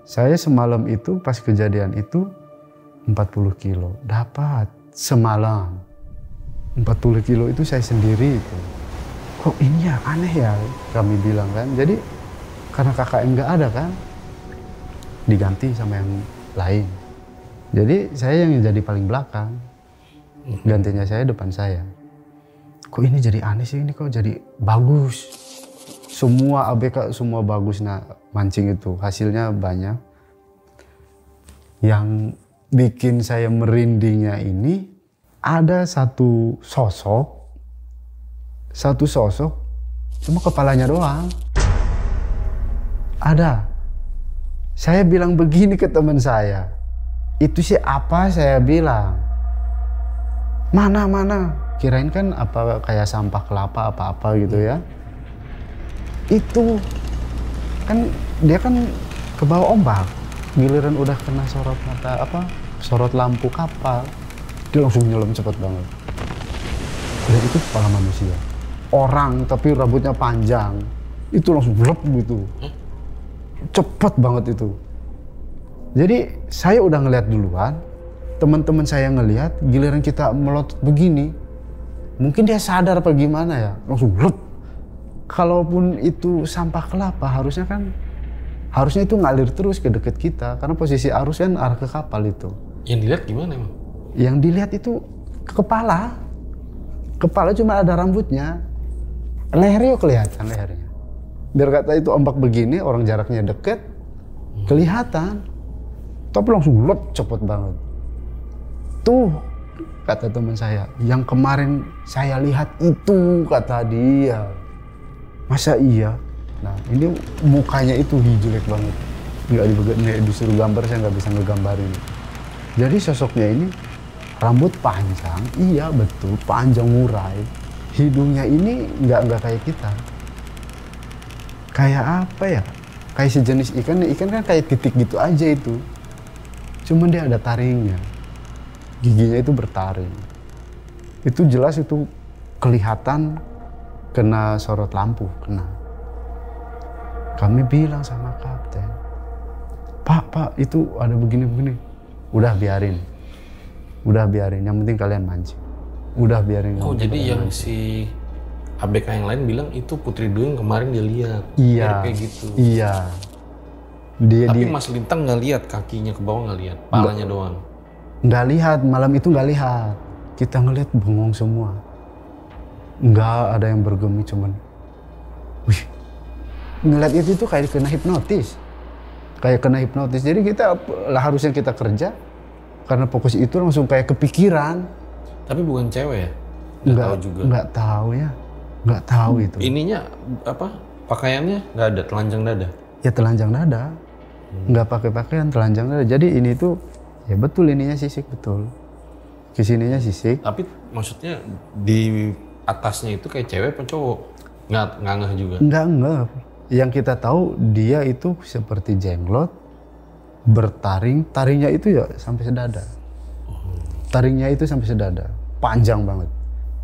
Saya semalam itu pas kejadian itu 40 kilo. Dapat semalam. 40 kilo itu saya sendiri itu. Kok ini ya aneh ya, kami bilang kan. Jadi karena KKM gak ada kan, diganti sama yang lain. Jadi saya yang jadi paling belakang. Gantinya saya depan saya. Kok ini jadi aneh sih, ini kok jadi bagus. Semua ABK semua bagus, nah mancing itu hasilnya banyak. Yang bikin saya merindingnya ini ada satu sosok cuma kepalanya doang. Ada. Saya bilang begini ke teman saya, itu sih apa? Saya bilang, mana? Kirain kan apa kayak sampah kelapa apa-apa gitu ya. Itu kan dia kan ke bawah ombak. Giliran udah kena sorot mata sorot lampu kapal, dia langsung nyelam cepet banget. Dan itu kepala manusia. Orang tapi rambutnya panjang. Itu langsung blep gitu. Cepet banget itu. Jadi saya udah ngeliat duluan, teman-teman saya ngelihat, giliran kita melotot begini, mungkin dia sadar apa gimana ya, langsung blep. Kalaupun itu sampah kelapa, harusnya itu ngalir terus ke dekat kita, karena posisi arus kan arah ke kapal itu. Yang dilihat gimana emang? Yang dilihat itu kepala cuma ada rambutnya, lehernya kelihatan lehernya. Biar kata itu ombak begini, orang jaraknya deket, kelihatan, tapi langsung blep cepet banget. Tuh, kata teman saya, yang kemarin saya lihat itu, kata dia. Masa iya? Nah ini mukanya itu jelek banget. Nggak disuruh gambar, saya nggak bisa ngegambarin. Jadi sosoknya ini rambut panjang, iya betul, panjang murai. Hidungnya ini nggak kayak kita. Kayak apa ya? Kayak sejenis ikan kan kayak titik gitu aja itu. Cuman dia ada taringnya. Giginya itu bertaring. Itu jelas itu kelihatan kena sorot lampu, kena. Kami bilang sama kapten, Pak, itu ada begini-begini. Udah biarin, yang penting kalian mancing. Udah biarin. Oh jadi yang si ABK yang lain bilang itu Putri Duyung kemarin dia lihat. Iya. Kayak gitu. Iya. Tapi Mas Lintang nggak lihat kakinya ke bawah, nggak lihat, palanya doang. Nggak lihat, malam itu nggak lihat. Kita ngelihat bengong semua. Enggak ada yang bergeming, cuman wih, ngeliat itu tuh kayak kena hipnotis. Jadi kita lah harusnya kita kerja, karena fokus itu langsung kayak kepikiran. Tapi bukan cewek ya? Nggak Tahu juga. Nggak tahu ya, nggak tahu itu. Ininya apa? Pakaiannya nggak ada, telanjang dada. Ya telanjang dada, nggak pakai pakaian, telanjang dada. Jadi ini tuh ya betul, ininya sisik betul, kesininya sisik. Tapi maksudnya di atasnya itu kayak cewek apa cowok? Nggak ngeh juga. Enggak. Yang kita tahu dia itu seperti jenglot, bertaring, taringnya itu ya sampai sedada. Taringnya itu sampai sedada, panjang banget.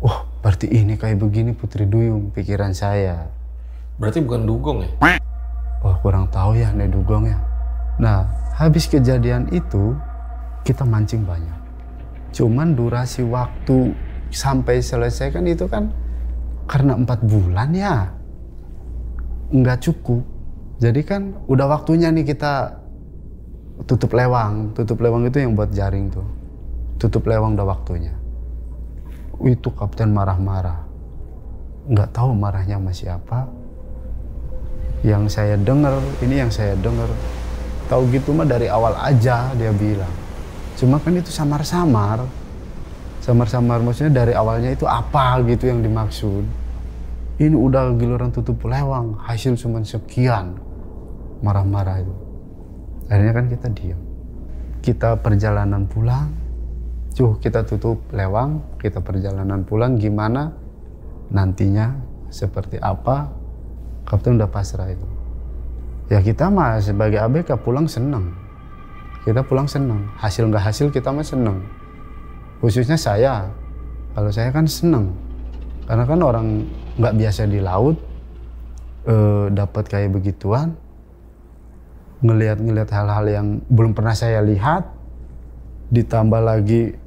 Oh, berarti ini kayak begini Putri Duyung, pikiran saya. Berarti bukan dugong ya? Wah, kurang tahu ya nih dugong ya. Nah, habis kejadian itu kita mancing banyak. Cuman durasi waktu sampai selesai kan itu kan karena 4 bulan ya. Nggak cukup. Jadi kan udah waktunya nih kita tutup lewang. Tutup lewang itu yang buat jaring tuh. Tutup lewang udah waktunya. Itu kapten marah-marah. Nggak tahu marahnya sama siapa. Yang saya dengar, ini yang saya dengar. Tahu gitu mah dari awal aja dia bilang. Cuma kan itu samar-samar. Samar-samar maksudnya dari awalnya itu apa gitu yang dimaksud. Ini udah giliran tutup lewang, hasil cuma sekian. Marah-marah itu. Akhirnya kan kita diam. Kita perjalanan pulang. Kita tutup lewang, kita perjalanan pulang gimana nantinya, seperti apa. Kapten udah pasrah itu. Ya kita mah sebagai ABK pulang seneng. Kita pulang seneng. Hasil nggak hasil kita mah seneng. Khususnya saya. Kalau saya kan seneng. Karena kan orang nggak biasa di laut, dapat kayak begituan, ngelihat hal-hal yang belum pernah saya lihat, ditambah lagi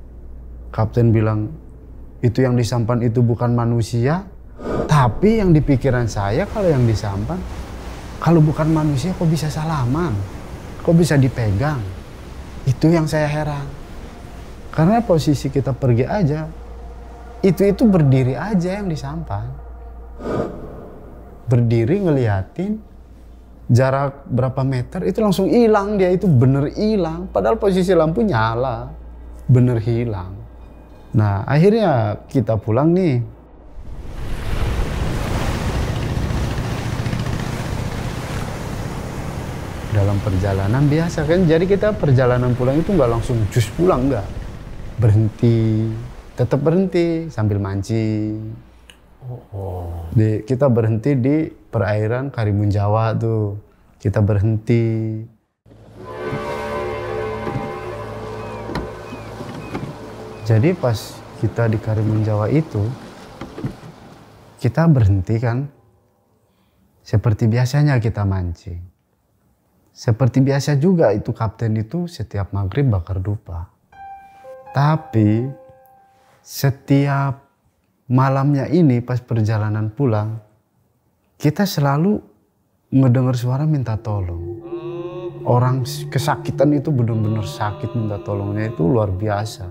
kapten bilang itu yang disampan itu bukan manusia, tapi yang di pikiran saya kalau yang disampan, kalau bukan manusia kok bisa salaman, kok bisa dipegang, itu yang saya heran. Karena posisi kita pergi aja, itu berdiri aja yang disampan. Berdiri ngeliatin jarak berapa meter itu langsung hilang dia, itu bener hilang. Padahal posisi lampu nyala, bener hilang. Nah akhirnya kita pulang nih. Dalam perjalanan biasa kan, jadi kita perjalanan pulang itu nggak langsung cus pulang, nggak. Berhenti. Tetap berhenti sambil mancing. Kita berhenti di perairan Karimun Jawa tuh. Kita berhenti. Jadi pas kita di Karimun Jawa itu, kita berhenti kan. Seperti biasanya kita mancing. Seperti biasa juga itu kapten itu setiap maghrib bakar dupa. Tapi setiap malamnya ini pas perjalanan pulang, kita selalu ngedengar suara minta tolong. Orang kesakitan itu benar-benar sakit, minta tolongnya itu luar biasa.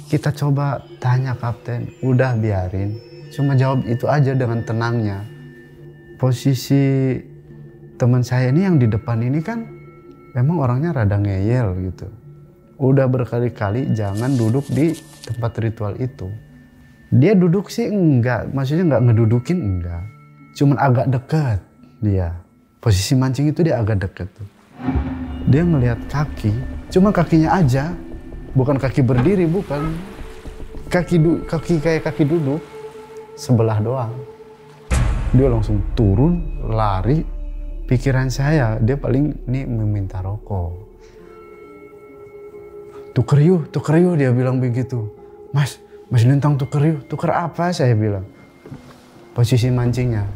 Kita coba tanya kapten, udah biarin. Cuma jawab itu aja dengan tenangnya. Posisi teman saya ini yang di depan ini kan memang orangnya rada ngeyel gitu. Udah berkali-kali jangan duduk di tempat ritual itu. Dia duduk sih enggak, maksudnya enggak ngedudukin enggak. Cuman agak dekat dia. Posisi mancing itu dia agak dekat tuh. Dia ngelihat kaki, cuma kakinya aja. Bukan kaki berdiri, bukan. Kaki kayak kaki duduk, sebelah doang. Dia langsung turun, lari. Pikiran saya, dia paling ini meminta rokok. Tuker yuk, dia bilang begitu. Mas Lintang tuker yuk. Tuker apa? Saya bilang. Posisi mancingnya.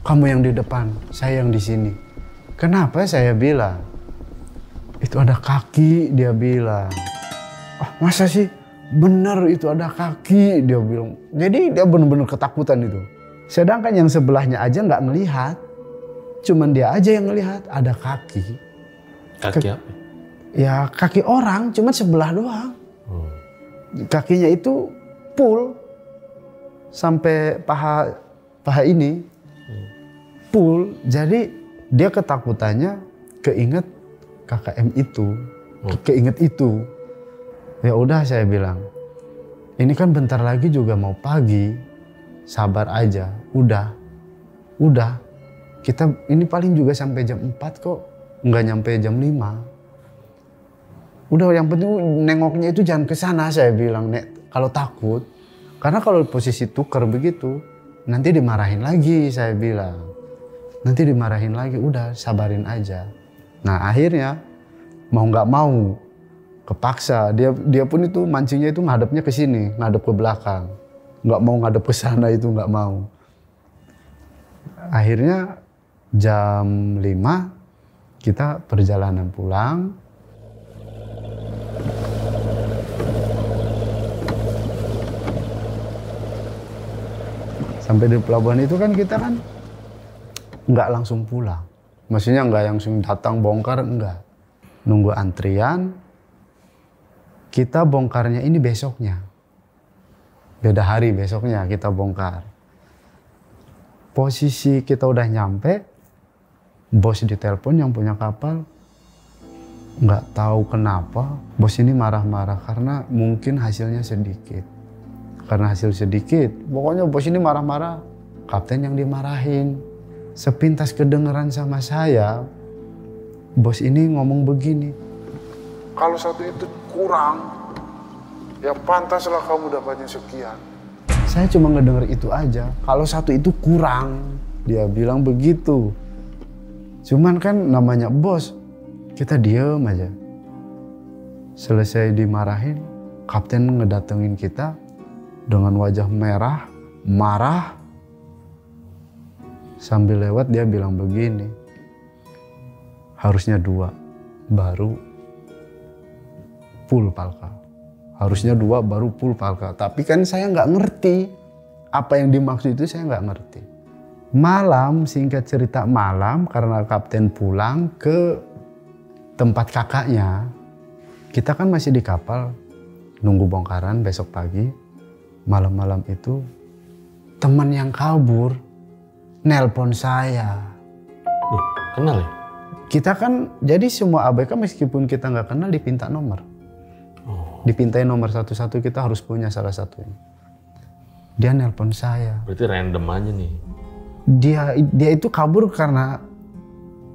Kamu yang di depan, saya yang di sini. Kenapa? Saya bilang. Itu ada kaki, dia bilang. Oh, masa sih? Bener itu ada kaki, dia bilang. Jadi dia benar-benar ketakutan itu. Sedangkan yang sebelahnya aja nggak ngelihat. Cuman dia aja yang ngelihat ada kaki. Kaki apa? Ya kaki orang, cuman sebelah doang. Kakinya itu full. sampai paha ini full. Jadi dia ketakutannya keinget KKM itu, keinget itu. Ya udah saya bilang, ini kan bentar lagi juga mau pagi, sabar aja. Udah. Kita ini paling juga sampai jam 4 kok, nggak nyampe jam 5. Udah, yang penting nengoknya itu jangan ke sana, saya bilang, Nek, kalau takut. Karena kalau posisi tuker begitu, nanti dimarahin lagi, saya bilang. Nanti dimarahin lagi, udah sabarin aja. Nah akhirnya mau nggak mau kepaksa, dia pun itu mancingnya itu ngadepnya ke sini, ngadep ke belakang. Nggak mau ngadep ke sana, itu nggak mau. Akhirnya jam 5 kita perjalanan pulang. Sampai di pelabuhan itu kan kita kan nggak langsung pulang. Maksudnya nggak langsung datang bongkar, enggak. Nunggu antrian. Kita bongkarnya ini besoknya. Beda hari besoknya kita bongkar. Posisi kita udah nyampe, bos ditelepon yang punya kapal. Nggak tahu kenapa, bos ini marah-marah karena mungkin hasilnya sedikit. Karena hasil sedikit, pokoknya bos ini marah-marah. Kapten yang dimarahin. Sepintas kedengeran sama saya, bos ini ngomong begini. Kalau satu itu kurang, ya pantaslah kamu dapatnya sekian. Saya cuma ngedenger itu aja. Kalau satu itu kurang, dia bilang begitu. Cuman kan namanya bos, kita diem aja. Selesai dimarahin, kapten ngedatengin kita dengan wajah merah, marah. Sambil lewat dia bilang begini, harusnya 2, baru full palka. Harusnya 2 baru full palka. Tapi kan saya nggak ngerti apa yang dimaksud itu, saya nggak ngerti. Malam, singkat cerita malam, karena kapten pulang ke tempat kakaknya, kita kan masih di kapal nunggu bongkaran besok pagi. Malam-malam itu teman yang kabur nelpon saya. Kenal ya? Kita kan jadi semua ABK meskipun kita nggak kenal dipinta nomor. Dipintain nomor satu-satu, kita harus punya salah satunya. Dia nelpon saya. Berarti random aja nih. Dia itu kabur karena,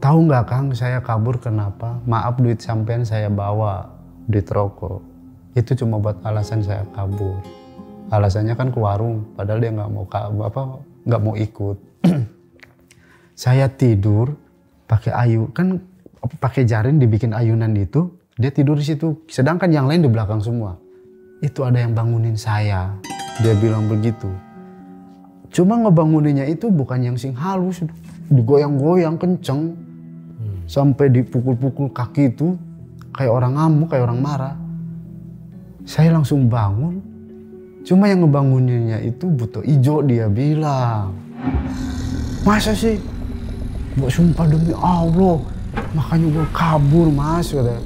tahu nggak Kang, saya kabur kenapa? Maaf, duit sampean saya bawa, duit rokok. Itu cuma buat alasan saya kabur. Alasannya kan ke warung, padahal dia nggak mau ikut. Saya tidur pakai pakai jaring dibikin ayunan itu. Dia tidur di situ, sedangkan yang lain di belakang semua. Itu ada yang bangunin saya. Dia bilang begitu. Cuma ngebanguninnya itu bukan yang sing halus, digoyang-goyang kenceng. Sampai dipukul-pukul kaki itu, kayak orang ngamuk, kayak orang marah. Saya langsung bangun. Cuma yang ngebanguninnya itu buto ijo, dia bilang. Masa sih? Gua sumpah demi Allah, makanya gua kabur mas, katanya.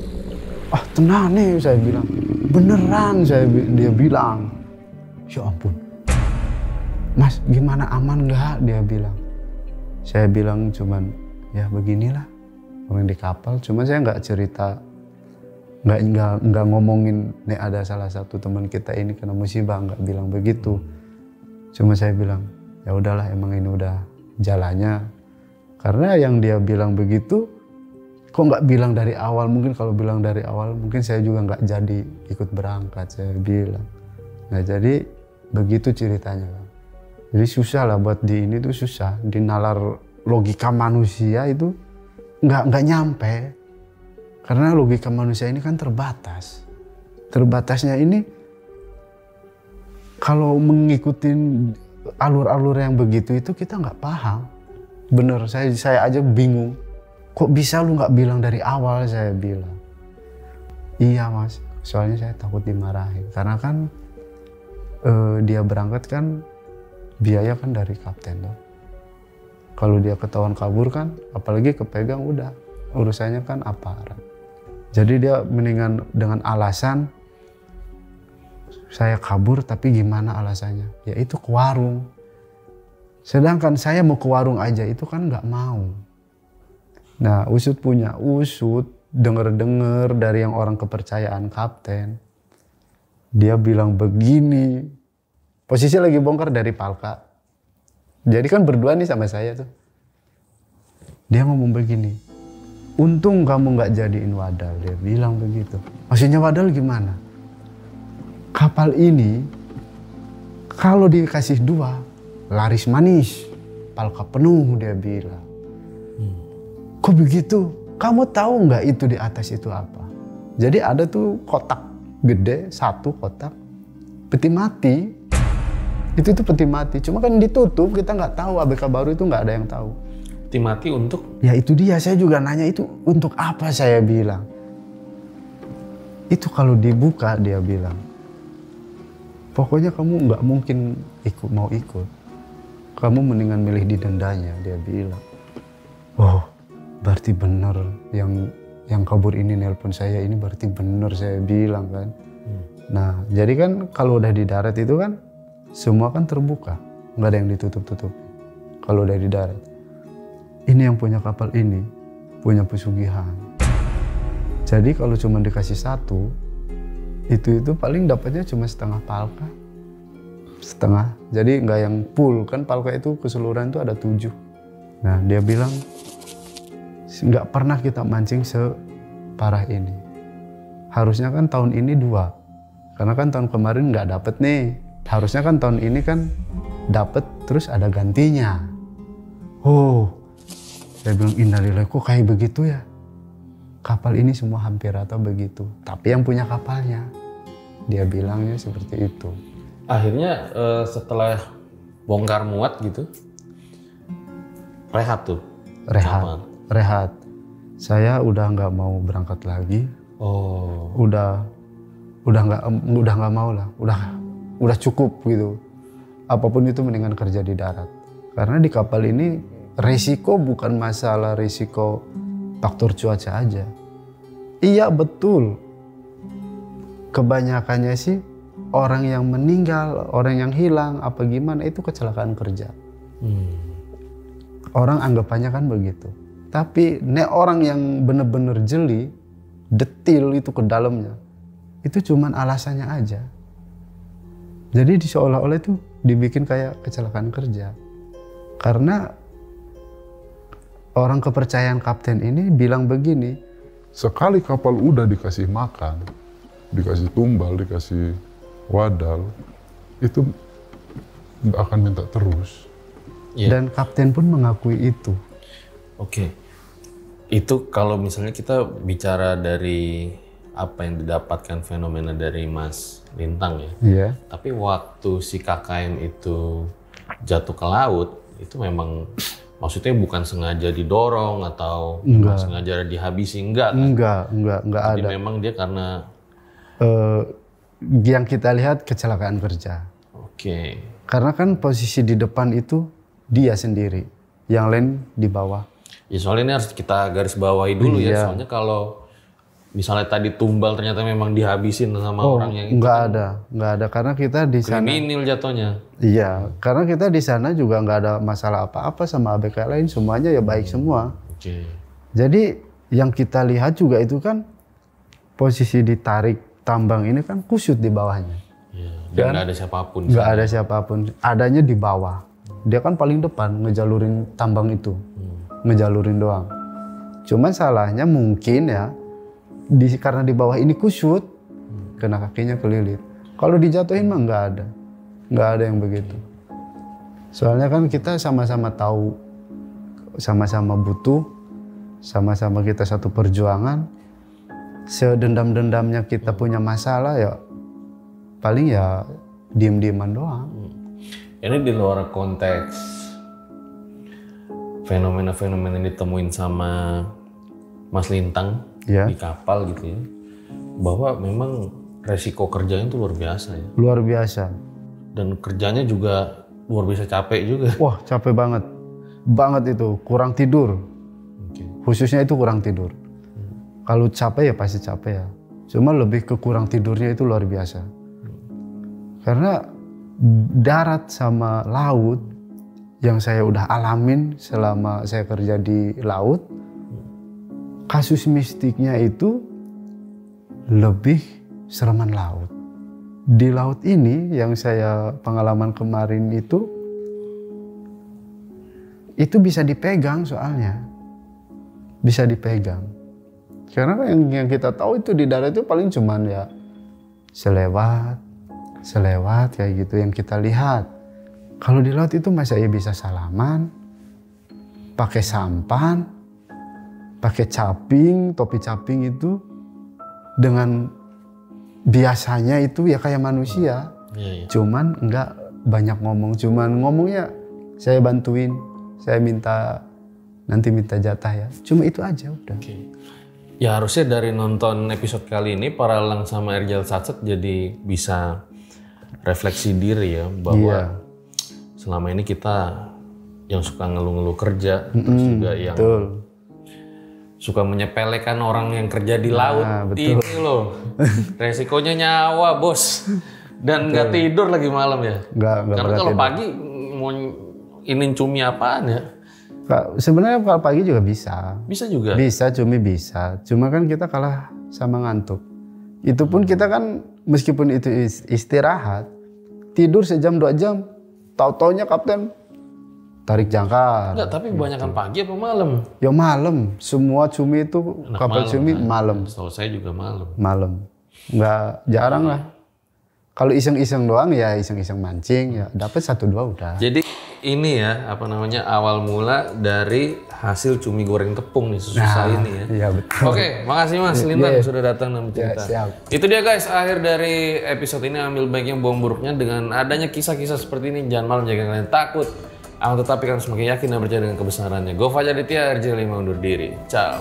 Ah tenang nih, saya bilang. Beneran, dia bilang. Ya ampun. Mas gimana, aman nggak? Dia bilang. Saya bilang cuman, ya beginilah. Orang di kapal, cuma saya nggak cerita. Nggak ngomongin nih ada salah satu teman kita ini kena musibah, nggak bilang begitu. Cuma saya bilang, ya udahlah emang ini udah jalannya. Karena yang dia bilang begitu, kok nggak bilang dari awal? Mungkin kalau bilang dari awal, mungkin saya juga nggak jadi ikut berangkat, saya bilang. Nah jadi begitu ceritanya. Jadi susah lah buat di ini tuh susah. Di nalar logika manusia itu nggak nyampe. Karena logika manusia ini kan terbatas. Terbatasnya ini kalau mengikuti alur-alur yang begitu itu kita nggak paham. Bener, saya aja bingung. Kok bisa lu nggak bilang dari awal, saya bilang. Iya mas, soalnya saya takut dimarahin. Karena kan dia berangkat kan biaya kan dari kapten tuh. Kalau dia ketahuan kabur kan, apalagi kepegang udah. Urusannya kan aparat. Jadi dia mendingan dengan alasan Saya kabur, tapi gimana alasannya? Ya itu ke warung. Sedangkan saya mau ke warung aja itu kan nggak mau. Nah, usut denger-denger dari yang orang kepercayaan kapten. Dia bilang begini. Posisi lagi bongkar dari Palka. Jadi kan berdua nih sama saya tuh. Dia ngomong begini. Untung kamu nggak jadiin wadal. Dia bilang begitu. Maksudnya wadal gimana? Kapal ini kalau dikasih 2 laris manis, Palka penuh, dia bilang. Kok begitu? Kamu tahu nggak itu di atas itu apa? Jadi ada tuh kotak gede, 1 kotak peti mati. Itu tuh peti mati. Cuma kan ditutup, kita nggak tahu. ABK baru itu nggak ada yang tahu. Peti mati untuk? Ya itu dia. Saya juga nanya itu untuk apa, saya bilang. Itu kalau dibuka, dia bilang. Pokoknya kamu nggak mungkin mau ikut. Kamu mendingan milih didendanya, dia bilang. Oh, berarti benar yang kabur ini nelpon saya ini berarti benar, saya bilang kan. Nah, jadi kan kalau udah di darat itu kan semua kan terbuka, nggak ada yang ditutup-tutup. Kalau udah di darat, ini yang punya kapal ini punya pesugihan. Jadi kalau cuma dikasih 1, itu paling dapatnya cuma setengah Palka. Setengah, jadi nggak yang full. Kan Palka itu keseluruhan itu ada 7. Nah, dia bilang nggak pernah kita mancing separah ini. Harusnya kan tahun ini 2. Karena kan tahun kemarin nggak dapet nih. Harusnya kan tahun ini kan dapet terus ada gantinya. Oh, saya bilang innalillahi, kok kayak begitu ya? Kapal ini semua hampir rata begitu. Tapi yang punya kapalnya, dia bilangnya seperti itu. Akhirnya setelah bongkar muat gitu, rehat tuh? Rehat. Saya udah nggak mau berangkat lagi. Oh. Udah nggak mau lah. Udah cukup gitu. Apapun itu mendingan kerja di darat. Karena di kapal ini resiko bukan masalah resiko faktor cuaca aja. Iya betul. Kebanyakannya sih orang yang meninggal, orang yang hilang, apa gimana itu kecelakaan kerja. Orang anggapannya kan begitu. Tapi orang yang bener-bener jeli, detil itu ke dalamnya, itu cuman alasannya aja. Jadi seolah-olah itu dibikin kayak kecelakaan kerja. Karena orang kepercayaan kapten ini bilang begini. Sekali kapal udah dikasih makan, dikasih tumbal, dikasih wadal, itu nggak akan minta terus. Yeah. Dan kapten pun mengakui itu. Oke. Itu kalau misalnya kita bicara dari apa yang didapatkan fenomena dari Mas Lintang ya. Iya. Tapi waktu si KKM itu jatuh ke laut, itu memang maksudnya bukan sengaja didorong atau memang sengaja dihabisi, enggak kan? Enggak Tapi ada. memang dia karena yang kita lihat kecelakaan kerja. Oke. Karena kan posisi di depan itu dia sendiri, yang lain di bawah. Ya soalnya ini harus kita garis bawahi dulu ya. Iya. Soalnya kalau misalnya tadi tumbal ternyata memang dihabisin sama orang yang itu. Nggak ada karena kita di sana. Kriminal jatuhnya. Iya, karena kita di sana juga nggak ada masalah apa-apa sama ABK lain, semuanya ya baik semua. Oke. Jadi yang kita lihat juga itu kan posisi ditarik tambang ini kan kusut di bawahnya. Ya, dan nggak ada siapapun. Nggak ada siapapun, adanya di bawah. Dia kan paling depan ngejalurin tambang itu, ngejalurin doang. Cuman salahnya mungkin ya, karena di bawah ini kusut, kena kakinya kelilit. Kalau dijatuhin mah nggak ada yang begitu. Soalnya kan kita sama-sama tahu, sama-sama butuh, sama-sama kita satu perjuangan. Sedendam-dendamnya kita punya masalah ya, paling ya diem-dieman doang. Ini di luar konteks fenomena-fenomena yang ditemuin sama Mas Lintang di kapal gitu ya, bahwa memang resiko kerjanya itu luar biasa ya. Luar biasa. Dan kerjanya juga luar biasa capek juga. Wah capek banget itu, kurang tidur. Khususnya itu kurang tidur. Kalau capek ya pasti capek ya. Cuma lebih ke kurang tidurnya itu luar biasa. Karena darat sama laut yang saya udah alamin selama saya kerja di laut, kasus mistiknya itu lebih sereman laut. Di laut ini yang saya pengalaman kemarin itu bisa dipegang soalnya. Bisa dipegang. Karena yang kita tahu itu di darat itu paling cuman ya selewat kayak gitu yang kita lihat. Kalau di laut itu masa ya bisa salaman, pakai sampan, pakai caping, topi caping itu dengan biasanya itu ya kayak manusia. Iya. Cuman nggak banyak ngomong, cuman ngomongnya saya bantuin, saya nanti minta jatah ya. Cuma itu aja udah. Oke. Ya harusnya dari nonton episode kali ini para Elang sama Erjal Satset jadi bisa refleksi diri ya bahwa selama ini kita yang suka ngeluh-ngeluh kerja, terus juga yang suka menyepelekan orang yang kerja di laut. betul. Ini loh resikonya nyawa bos, dan nggak tidur lagi malam ya. Nggak Karena kalau tidur. pagi mau inin cumi apaan ya? Sebenarnya kalau pagi juga bisa. Bisa juga. Cumi bisa. Cuma kan kita kalah sama ngantuk. Itu pun kita kan meskipun itu istirahat, tidur sejam 2 jam, tahu-taunya kapten tarik jangkar. Enggak, tapi kebanyakan pagi apa malam? Ya malam. Semua cumi itu kapal cumi malam. Setahu saya juga malam. Malam. Nggak jarang lah. Kalau iseng-iseng doang ya iseng-iseng mancing ya dapat 1-2 udah. Jadi ini ya apa namanya awal mula dari hasil cumi goreng tepung nih susah ini ya. Iya betul. Oke, makasih Mas Lintang sudah datang dan bercerita. siap. Itu dia guys, akhir dari episode ini. Ambil baiknya buang buruknya. Dengan adanya kisah-kisah seperti ini, jangan malu jika kalian takut. Akan tetapi kalian semakin yakin dan percaya dengan kebesarannya. Gue Fajar Aditya, RJ5 undur diri. Ciao.